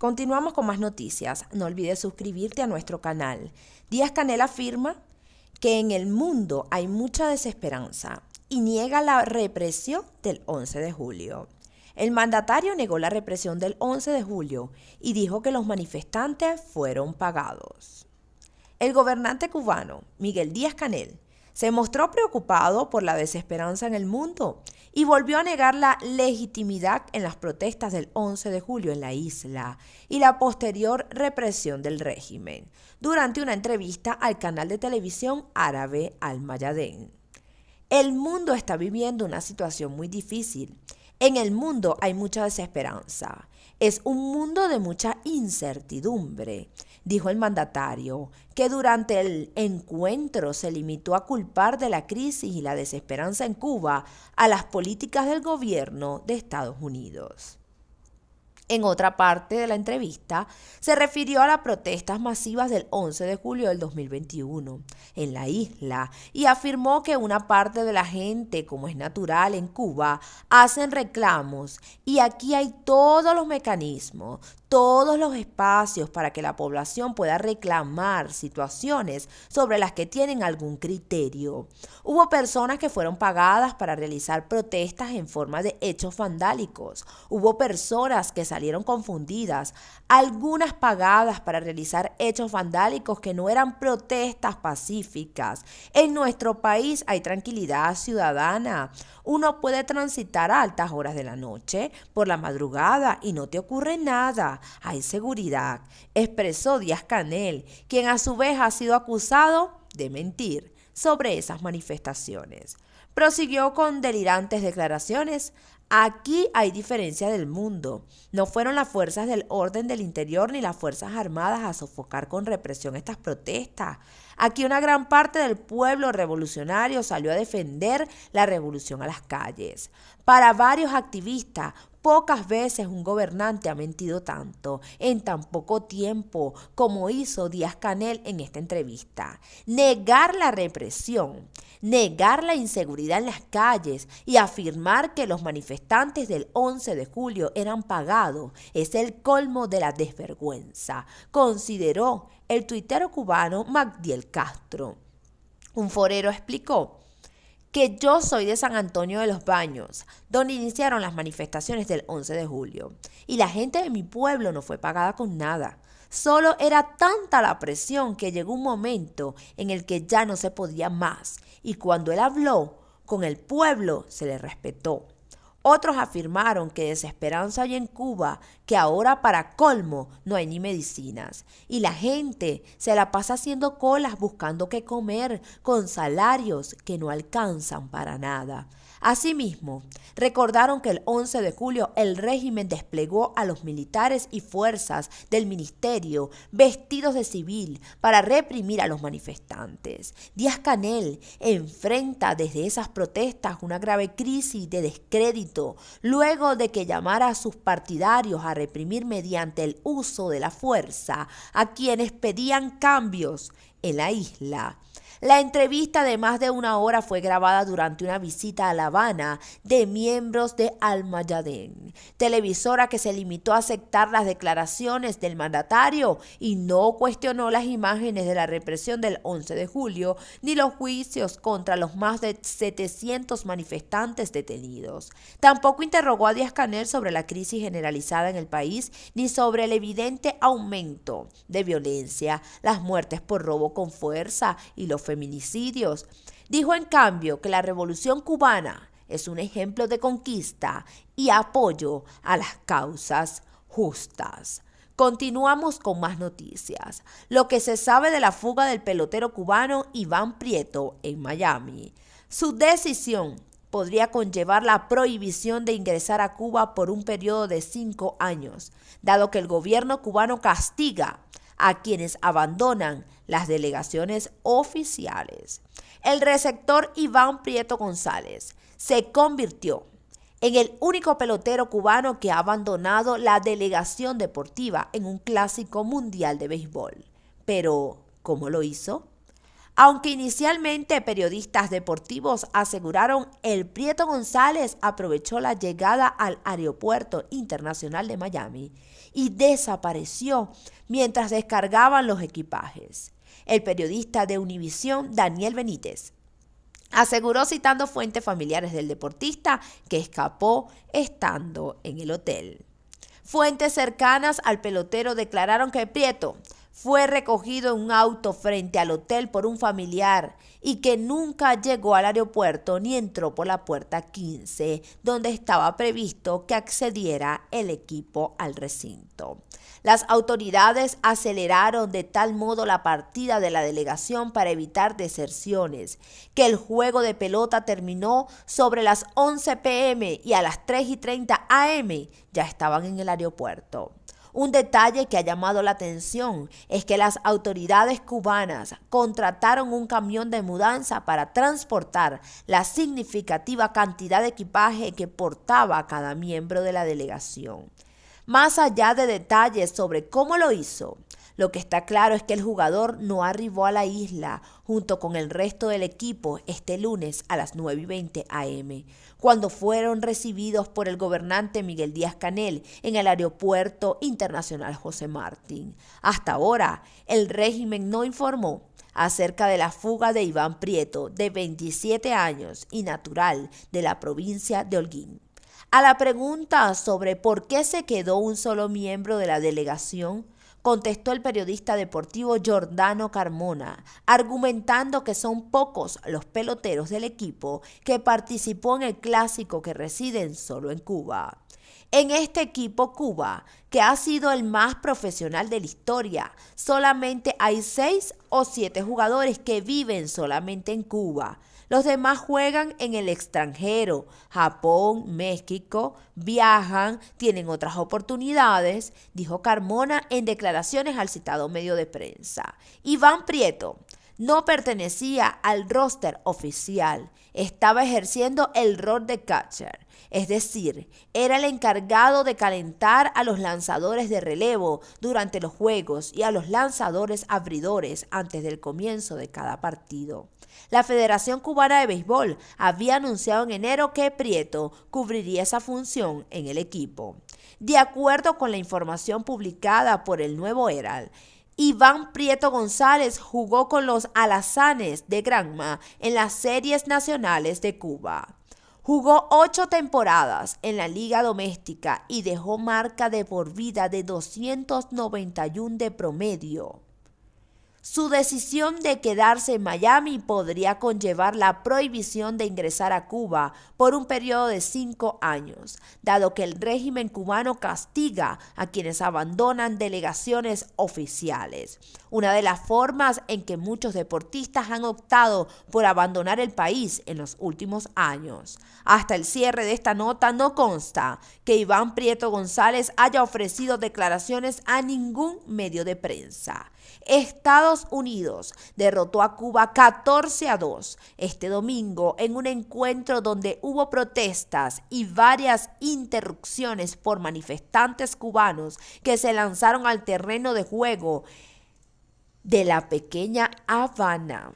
Continuamos con más noticias. No olvides suscribirte a nuestro canal. Díaz-Canel afirma que en el mundo hay mucha desesperanza y niega la represión del 11 de julio. El mandatario negó la represión del 11 de julio y dijo que los manifestantes fueron pagados. El gobernante cubano, Miguel Díaz-Canel, se mostró preocupado por la desesperanza en el mundo y volvió a negar la legitimidad en las protestas del 11 de julio en la isla y la posterior represión del régimen durante una entrevista al canal de televisión árabe Al Mayadeen. El mundo está viviendo una situación muy difícil. En el mundo hay mucha desesperanza. Es un mundo de mucha incertidumbre, dijo el mandatario, que durante el encuentro se limitó a culpar de la crisis y la desesperanza en Cuba a las políticas del gobierno de Estados Unidos. En otra parte de la entrevista, se refirió a las protestas masivas del 11 de julio del 2021 en la isla y afirmó que una parte de la gente, como es natural en Cuba, hacen reclamos y aquí hay todos los mecanismos, todos los espacios para que la población pueda reclamar situaciones sobre las que tienen algún criterio. Hubo personas que fueron pagadas para realizar protestas en forma de hechos vandálicos. Hubo personas que salieron confundidas, algunas pagadas para realizar hechos vandálicos que no eran protestas pacíficas. En nuestro país hay tranquilidad ciudadana. Uno puede transitar a altas horas de la noche, por la madrugada, y no te ocurre nada. Hay seguridad, expresó Díaz-Canel, quien a su vez ha sido acusado de mentir sobre esas manifestaciones. Prosiguió con delirantes declaraciones. Aquí hay diferencia del mundo. No fueron las fuerzas del orden del interior ni las fuerzas armadas a sofocar con represión estas protestas. Aquí una gran parte del pueblo revolucionario salió a defender la revolución a las calles. Para varios activistas, pocas veces un gobernante ha mentido tanto en tan poco tiempo como hizo Díaz-Canel en esta entrevista. Negar la represión, negar la inseguridad en las calles y afirmar que los manifestantes del 11 de julio eran pagados es el colmo de la desvergüenza, consideró el tuitero cubano Magdiel Castro. Un forero explicó que yo soy de San Antonio de los Baños, donde iniciaron las manifestaciones del 11 de julio, y la gente de mi pueblo no fue pagada con nada. Solo era tanta la presión que llegó un momento en el que ya no se podía más, y cuando él habló con el pueblo se le respetó. Otros afirmaron que desesperanza hay en Cuba, que ahora para colmo no hay ni medicinas y la gente se la pasa haciendo colas buscando qué comer con salarios que no alcanzan para nada. Asimismo, recordaron que el 11 de julio el régimen desplegó a los militares y fuerzas del ministerio vestidos de civil para reprimir a los manifestantes. Díaz-Canel enfrenta desde esas protestas una grave crisis de descrédito luego de que llamara a sus partidarios a reprimir mediante el uso de la fuerza a quienes pedían cambios en la isla. La entrevista de más de una hora fue grabada durante una visita a La Habana de miembros de Al Mayadeen, televisora que se limitó a aceptar las declaraciones del mandatario y no cuestionó las imágenes de la represión del 11 de julio ni los juicios contra los más de 700 manifestantes detenidos. Tampoco interrogó a Díaz-Canel sobre la crisis generalizada en el país ni sobre el evidente aumento de violencia, las muertes por robo con fuerza y los feminicidios. Dijo en cambio que la revolución cubana es un ejemplo de conquista y apoyo a las causas justas. Continuamos con más noticias. Lo que se sabe de la fuga del pelotero cubano Iván Prieto en Miami. Su decisión podría conllevar la prohibición de ingresar a Cuba por un periodo de 5 años, dado que el gobierno cubano castiga a quienes abandonan las delegaciones oficiales. El receptor Iván Prieto González se convirtió en el único pelotero cubano que ha abandonado la delegación deportiva en un clásico mundial de béisbol. Pero, ¿cómo lo hizo? Aunque inicialmente periodistas deportivos aseguraron el Prieto González aprovechó la llegada al Aeropuerto Internacional de Miami y desapareció mientras descargaban los equipajes. El periodista de Univisión, Daniel Benítez, aseguró citando fuentes familiares del deportista que escapó estando en el hotel. Fuentes cercanas al pelotero declararon que Prieto fue recogido en un auto frente al hotel por un familiar y que nunca llegó al aeropuerto ni entró por la puerta 15, donde estaba previsto que accediera el equipo al recinto. Las autoridades aceleraron de tal modo la partida de la delegación para evitar deserciones, que el juego de pelota terminó sobre las 11 p.m. y a las 3:30 a.m. ya estaban en el aeropuerto. Un detalle que ha llamado la atención es que las autoridades cubanas contrataron un camión de mudanza para transportar la significativa cantidad de equipaje que portaba cada miembro de la delegación. Más allá de detalles sobre cómo lo hizo, lo que está claro es que el jugador no arribó a la isla junto con el resto del equipo este lunes a las 9:20 a.m., cuando fueron recibidos por el gobernante Miguel Díaz-Canel en el Aeropuerto Internacional José Martín. Hasta ahora, el régimen no informó acerca de la fuga de Iván Prieto, de 27 años y natural de la provincia de Holguín. A la pregunta sobre por qué se quedó un solo miembro de la delegación, contestó el periodista deportivo Giordano Carmona, argumentando que son pocos los peloteros del equipo que participó en el clásico que residen solo en Cuba. En este equipo Cuba, que ha sido el más profesional de la historia, solamente hay 6 o 7 jugadores que viven solamente en Cuba. Los demás juegan en el extranjero, Japón, México, viajan, tienen otras oportunidades, dijo Carmona en declaraciones al citado medio de prensa. Iván Prieto no pertenecía al roster oficial, estaba ejerciendo el rol de catcher, es decir, era el encargado de calentar a los lanzadores de relevo durante los juegos y a los lanzadores abridores antes del comienzo de cada partido. La Federación Cubana de Béisbol había anunciado en enero que Prieto cubriría esa función en el equipo. De acuerdo con la información publicada por el Nuevo Herald, Iván Prieto González jugó con los Alazanes de Granma en las series nacionales de Cuba. Jugó 8 temporadas en la liga doméstica y dejó marca de por vida de 291 de promedio. Su decisión de quedarse en Miami podría conllevar la prohibición de ingresar a Cuba por un periodo de 5 años, dado que el régimen cubano castiga a quienes abandonan delegaciones oficiales. Una de las formas en que muchos deportistas han optado por abandonar el país en los últimos años. Hasta el cierre de esta nota no consta que Iván Prieto González haya ofrecido declaraciones a ningún medio de prensa. Estados Unidos derrotó a Cuba 14-2 este domingo en un encuentro donde hubo protestas y varias interrupciones por manifestantes cubanos que se lanzaron al terreno de juego de la pequeña Habana.